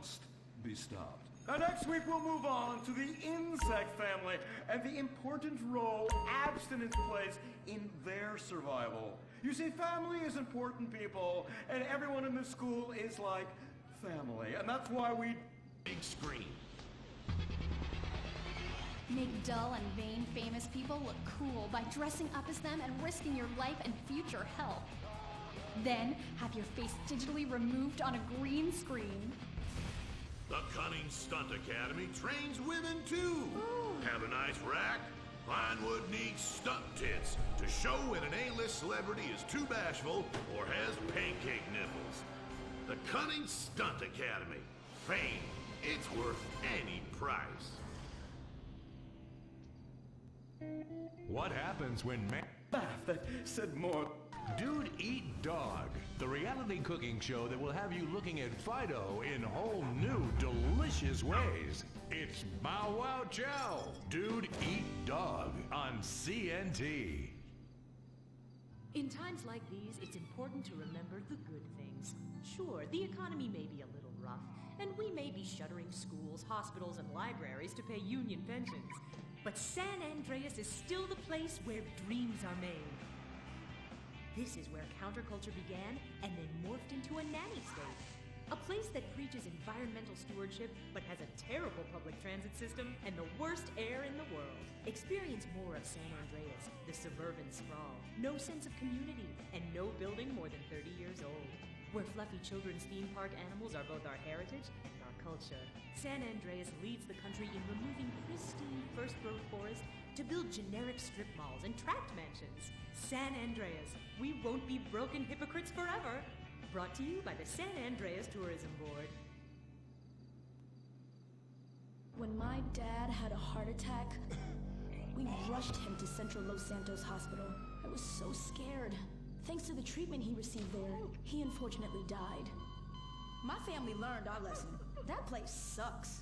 must be stopped. Now next week we'll move on to the insect family and the important role abstinence plays in their survival. You see, family is important, people, and everyone in this school is like family, and that's why we... Big screen. Make dull and vain famous people look cool by dressing up as them and risking your life and future health. Then, have your face digitally removed on a green screen. The Cunning Stunt Academy trains women too. Ooh. Have a nice rack? Vinewood needs stunt tits to show when an A-list celebrity is too bashful or has pancake nipples. The Cunning Stunt Academy. Fame. It's worth any price. What happens when Laugh that said more. Dude Eat Dog, the reality cooking show that will have you looking at Fido in whole new, delicious ways. It's Bow Wow Chow, Dude Eat Dog on CNT. In times like these, it's important to remember the good things. Sure, the economy may be a little rough, and we may be shuttering schools, hospitals, and libraries to pay union pensions. But San Andreas is still the place where dreams are made. This is where counterculture began and then morphed into a nanny state. A place that preaches environmental stewardship but has a terrible public transit system and the worst air in the world. Experience more of San Andreas, the suburban sprawl, no sense of community, and no building more than 30 years old. Where fluffy children's theme park animals are both our heritage and our culture. San Andreas leads the country in removing pristine first-growth forest to build generic strip malls and tract mansions. San Andreas, we won't be broken hypocrites forever. Brought to you by the San Andreas Tourism Board. When my dad had a heart attack, we rushed him to Central Los Santos Hospital. I was so scared. Thanks to the treatment he received there, he unfortunately died. My family learned our lesson. That place sucks.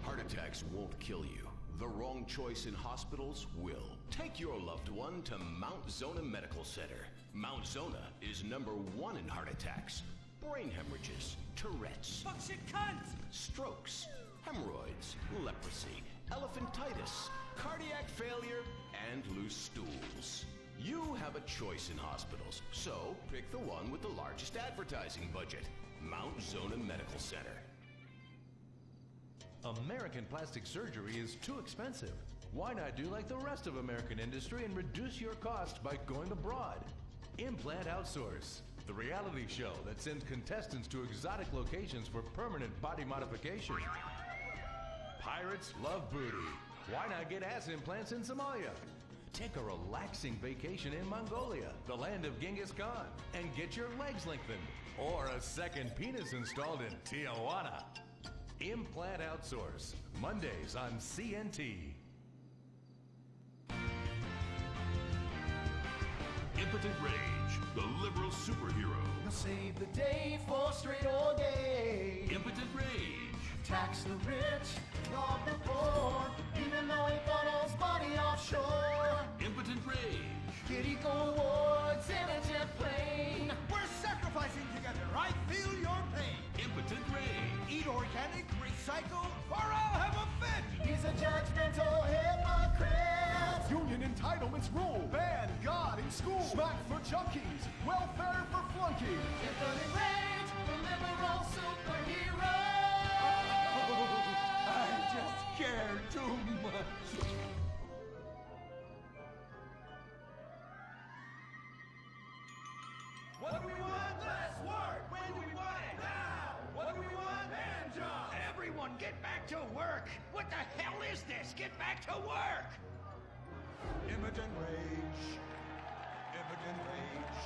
Heart attacks won't kill you. The wrong choice in hospitals will. Take your loved one to Mount Zona Medical Center. Mount Zona is #1 in heart attacks, brain hemorrhages, Tourette's, Fuck shit cunt! strokes, hemorrhoids, leprosy, elephantitis, cardiac failure, and loose stools. You have a choice in hospitals, so pick the one with the largest advertising budget. Mount Zona Medical Center. American plastic surgery is too expensive. Why not do like the rest of American industry and reduce your cost by going abroad? Implant Outsource, the reality show that sends contestants to exotic locations for permanent body modification. Pirates love booty. Why not get ass implants in Somalia? Take a relaxing vacation in Mongolia, the land of Genghis Khan, and get your legs lengthened. Or a second penis installed in Tijuana. Implant Outsource, Mondays on CNT. Impotent Rage, the liberal superhero. He'll save the day for straight or gay. Impotent Rage. Tax the rich, rob the poor, even though he funnels money offshore. Impotent Rage. Kid Eco Awards in a jet plane. We're sacrificing together. I feel your pain. Impotent Rage. Eat organic, recycle, or I'll have a fit. He's a judgmental hypocrite. Union entitlements rule. Ban God in school. Smack for junkies. Welfare for flunkies. Impotent Rage, the liberal superhero. I just care too much. What do we want? Less work. When do we want it? Now. What do we want? Hand job. Everyone get back to work. What the hell is this? Get back to work. Impotent Rage. Impotent Rage.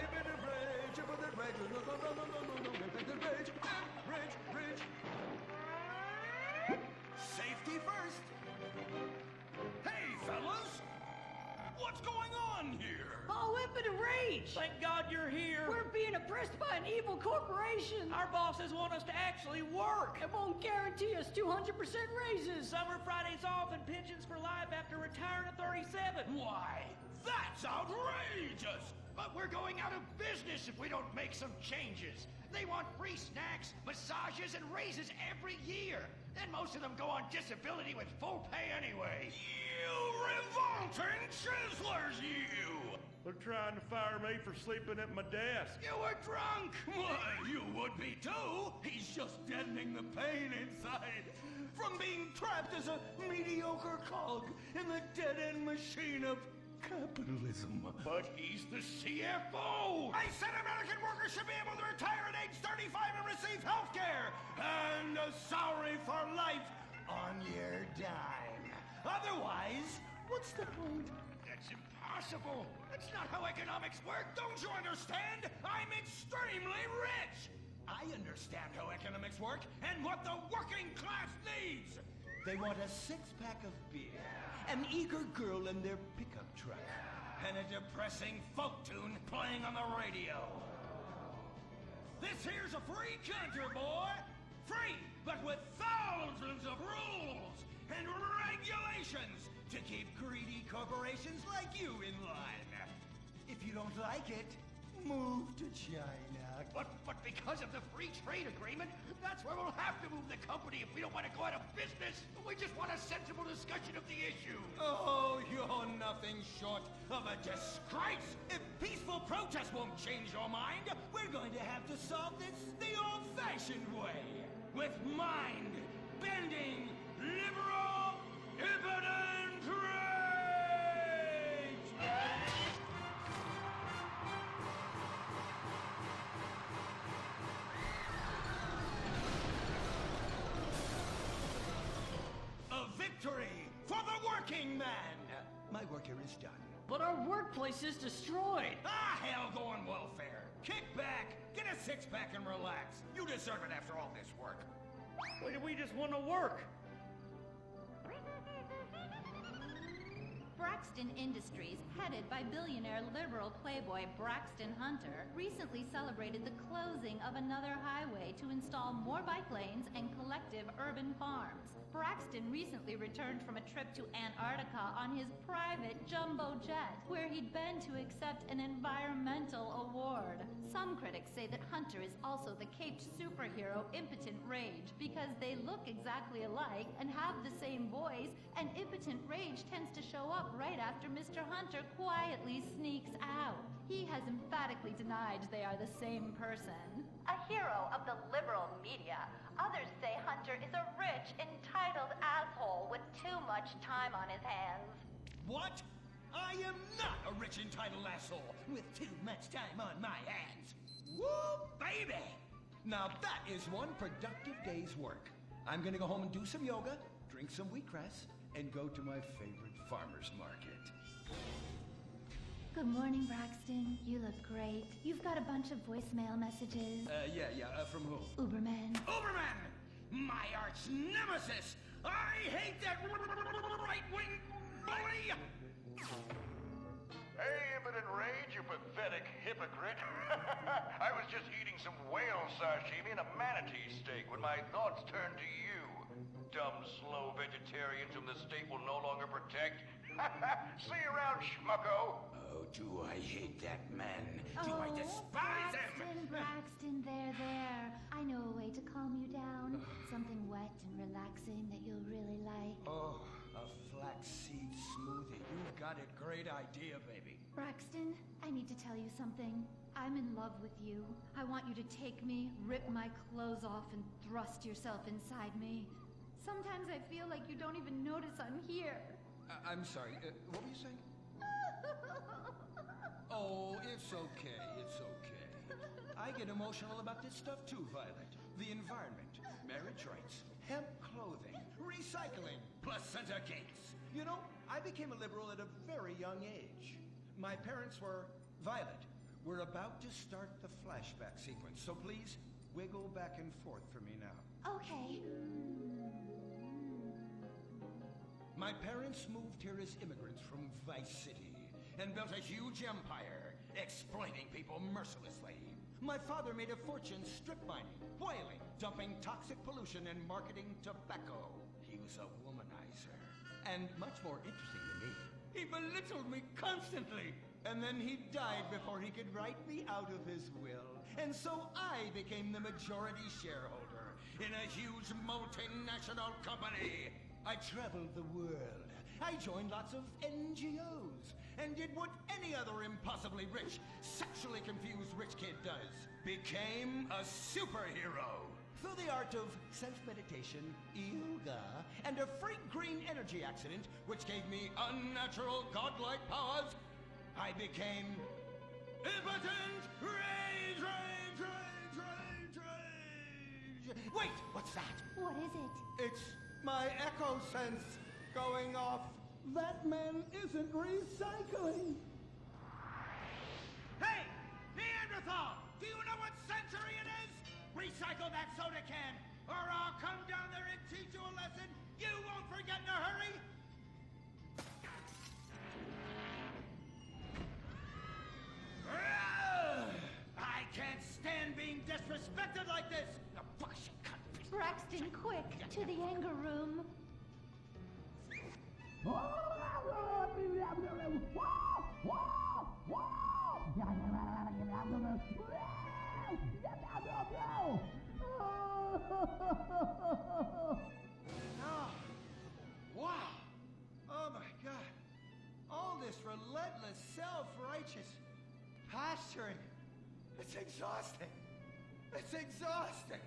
Impotent Rage. Impotent Rage. No, no, no, no, no, no, no. Impotent Rage. Rage. Rage. Safety first. Hey, fellas. What's going on here? Oh, impotent rage! Thank God you're here. We're being oppressed by an evil corporation. Our bosses want us to actually work. It won't guarantee us 200% raises. Summer Fridays off and pensions for life after retiring at 37. Why? That's outrageous! But we're going out of business if we don't make some changes. They want free snacks, massages, and raises every year. And most of them go on disability with full pay anyway. You revolting chiselers, you! They're trying to fire me for sleeping at my desk. You were drunk! Why, you would be too! He's just deadening the pain inside from being trapped as a mediocre cog in the dead-end machine of capitalism. But he's the CFO! I said American workers should be able to retire at age 35 and receive health care and a salary for life on your dime. Otherwise, what's the point? That's impossible! That's not how economics work! Don't you understand? I'm extremely rich! I understand how economics work and what the working class needs! They want a six-pack of beer, an eager girl in their pickup truck, and a depressing folk tune playing on the radio. This here's a free country, boy! Free, but with thousands of rules and regulations to keep greedy corporations like you in line. If you don't like it, move to China. But because of the free trade agreement, that's where we'll have to move the company if we don't want to go out of business. We just want a sensible discussion of the issue. Oh, you're nothing short of a disgrace. If peaceful protest won't change your mind, we're going to have to solve this the old-fashioned way. With mind-bending, liberal, impotent rage! A victory for the working man! My work here is done. But our workplace is destroyed. Ah, hell, go on welfare. Kick back, get a six-pack and relax. You deserve it after all this work. We just want to work. Braxton Industries, headed by billionaire liberal playboy Braxton Hunter, recently celebrated the closing of another highway to install more bike lanes and collective urban farms. Braxton recently returned from a trip to Antarctica on his private jumbo jet, where he'd been to accept an environmental award. Some critics say that Hunter is also the caped superhero Impotent Rage because they look exactly alike and have the same voice, and Impotent Rage tends to show up right after Mr. Hunter quietly sneaks out. He has emphatically denied they are the same person. A hero of the liberal media, others say Hunter is a rich, entitled asshole with too much time on his hands. What? I am not a rich, entitled asshole with too much time on my hands. Woo, baby! Now that is one productive day's work. I'm gonna go home and do some yoga, drink some wheatgrass, and go to my favorite farmer's market. Good morning, Braxton. You look great. You've got a bunch of voicemail messages. From who? Uberman. Uberman! My arch nemesis! I hate that right-wing bully! Hey, Impotent Rage, you pathetic hypocrite. I was just eating some whale sashimi and a manatee steak when my thoughts turned to you. Dumb, slow vegetarians whom the state will no longer protect. See you around, schmucko. Oh, do I hate that man? Do I despise him? Braxton, there. I know a way to calm you down. Something wet and relaxing that you'll really like. Oh, a flaxseed smoothie. You've got a great idea, baby. Braxton, I need to tell you something. I'm in love with you. I want you to take me, rip my clothes off, and thrust yourself inside me. Sometimes I feel like you don't even notice I'm here. I'm sorry, what were you saying? Oh, it's okay. I get emotional about this stuff too, Violet. The environment, marriage rights, hemp clothing, recycling, placenta cakes. You know, I became a liberal at a very young age. My parents were... Violet, we're about to start the flashback sequence, so please, wiggle back and forth for me now. Okay. My parents moved here as immigrants from Vice City and built a huge empire, exploiting people mercilessly. My father made a fortune strip mining, whaling, dumping toxic pollution, and marketing tobacco. He was a womanizer, and much more interesting than me, he belittled me constantly. And then he died before he could write me out of his will. And so I became the majority shareholder in a huge multinational company. I traveled the world. I joined lots of NGOs and did what any other impossibly rich, sexually confused rich kid does. Became a superhero. Through the art of self-meditation, yoga, and a freak green energy accident, which gave me unnatural godlike powers, I became impotent rage. Wait, what's that? What is it? It's my echo sense going off. That man isn't recycling. Hey, Neanderthal! Do you know what century it is? Recycle that soda can, or I'll come down there and teach you a lesson you won't forget in a hurry! I can't stand being disrespected like this! The bullshit country. Braxton, quick! To the anger room. Wow! Oh my God! All this relentless, self-righteous posturing. It's exhausting. It's exhausting.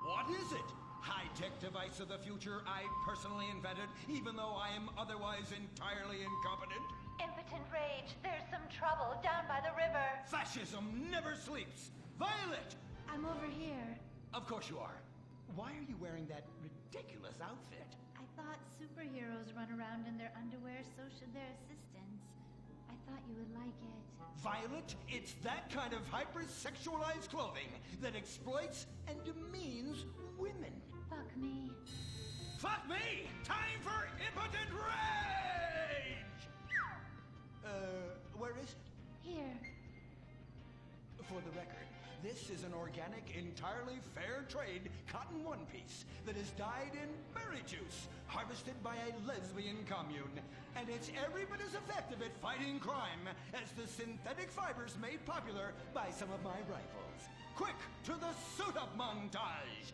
What is it? High-tech device of the future I personally invented, even though I am otherwise entirely incompetent? Impotent rage. There's some trouble down by the river. Fascism never sleeps. Violet! I'm over here. Of course you are. Why are you wearing that ridiculous outfit? I thought superheroes run around in their underwear, so should their assistants. I thought you would like it. Violet, it's that kind of hypersexualized clothing that exploits and demeans women. Fuck me. Fuck me! Time for impotent rage! Where is it? Here. For the record, this is an organic, entirely fair trade cotton one piece that is dyed in berry juice, harvested by a lesbian commune. And it's every bit as effective at fighting crime as the synthetic fibers made popular by some of my rivals. Quick, to the suit-up montage!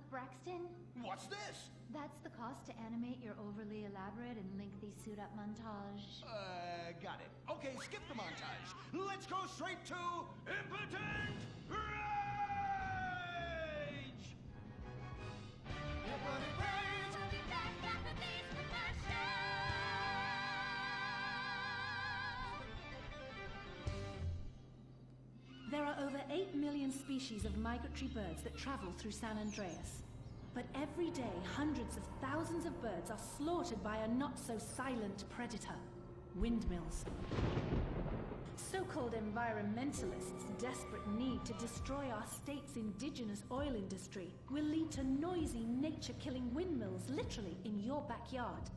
Braxton? What's this? That's the cost to animate your overly elaborate and lengthy suit-up montage. Got it. Okay, skip the montage. Let's go straight to impotent rage! Impotent rage. We'll be back after these commercials. There are over 8 million species of migratory birds that travel through San Andreas. But every day, hundreds of thousands of birds are slaughtered by a not-so-silent predator, windmills. So-called environmentalists' desperate need to destroy our state's indigenous oil industry will lead to noisy, nature-killing windmills literally in your backyard.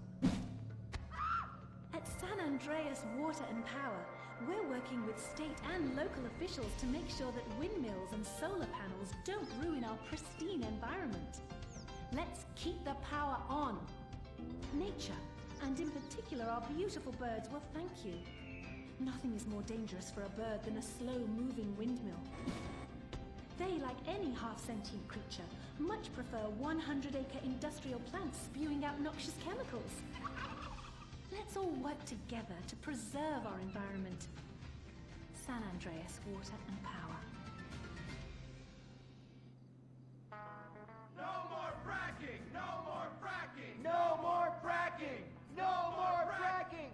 At San Andreas Water and Power, we're working with state and local officials to make sure that windmills and solar panels don't ruin our pristine environment. Let's keep the power on. Nature, and in particular our beautiful birds, will thank you. Nothing is more dangerous for a bird than a slow-moving windmill. They, like any half-sentient creature, much prefer 100-acre industrial plants spewing out noxious chemicals. Let's all work together to preserve our environment. San Andreas Water and Power. No more fracking! No more fracking! No more fracking! No more fracking!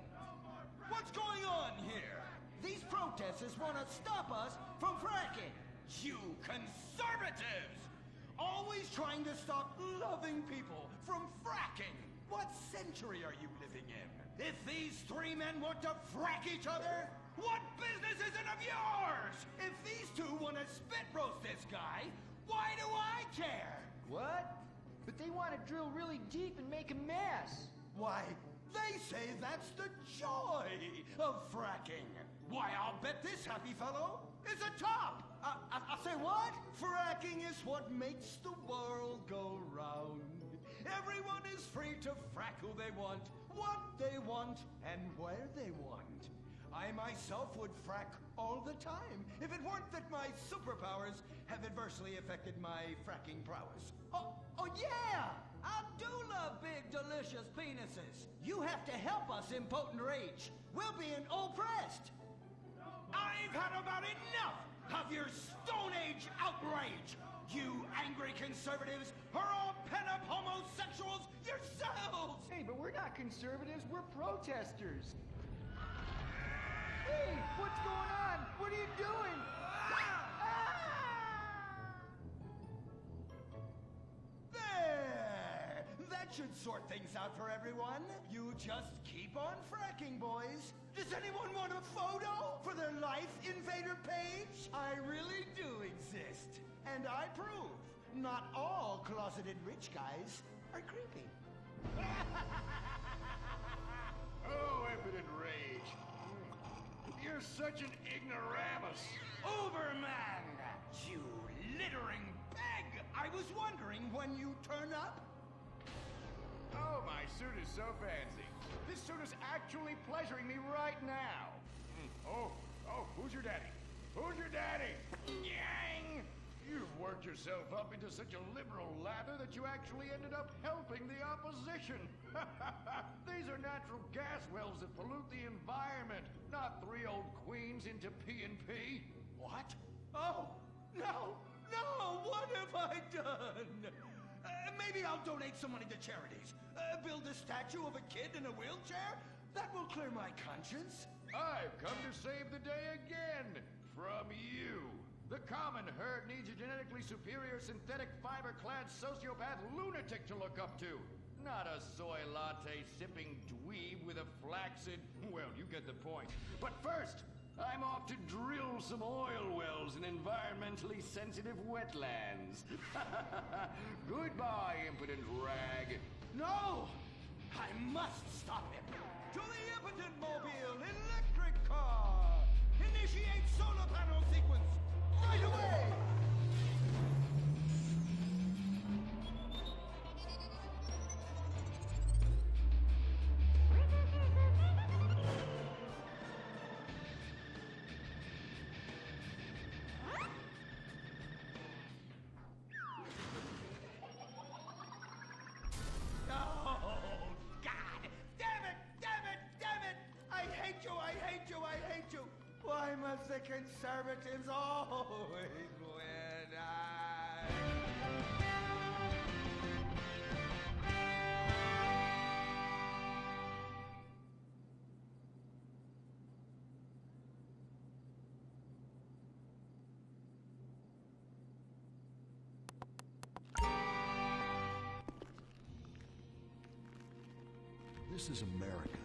What's going on here? These protesters want to stop us from fracking. You conservatives! Always trying to stop loving people from fracking. What century are you living in? If these three men want to frack each other, what business is it of yours? If these two want to spit roast this guy, why do I care? What? But they want to drill really deep and make a mess. Why, they say that's the joy of fracking. Why, I'll bet this happy fellow is a top. I say what? Fracking is what makes the world go round. Everyone is free to frack who they want, what they want, and where they want. I myself would frack all the time if it weren't that my superpowers have adversely affected my fracking prowess. Oh yeah! I do love big, delicious penises. You have to help us, impotent rage. We're being oppressed. I've had about enough of your Stone Age outrage. You angry conservatives are all pent-up homosexuals yourselves! Hey, but we're not conservatives, we're protesters. Hey, what's going on? What are you doing? There! That should sort things out for everyone. You just keep on fracking, boys. Does anyone want a photo for their Life Invader page? I really do exist. And I prove not all closeted rich guys are creepy. Oh, impotent rage. You're such an ignoramus. Uberman! You littering peg! I was wondering when you turn up. Oh, my suit is so fancy. This suit is actually pleasuring me right now. Oh, who's your daddy? Who's your daddy? Yang! You've worked yourself up into such a liberal lather that you actually ended up helping the opposition. These are natural gas wells that pollute the environment, not 3 old queens into P&P. What? Oh, no, what have I done? Maybe I'll donate some money to charities. Build a statue of a kid in a wheelchair? That will clear my conscience. I've come to save the day again. From you. The common herd needs a genetically superior synthetic fiber-clad sociopath lunatic to look up to. Not a soy latte sipping dweeb with a flaccid... Well, you get the point. But first, I'm off to drill some oil wells in environmentally sensitive wetlands. Goodbye, impotent rag. No! I must stop him. To the impotent mobile electric car! Initiate solar panel sequence! Right away! Why must the conservatives always win? This is America.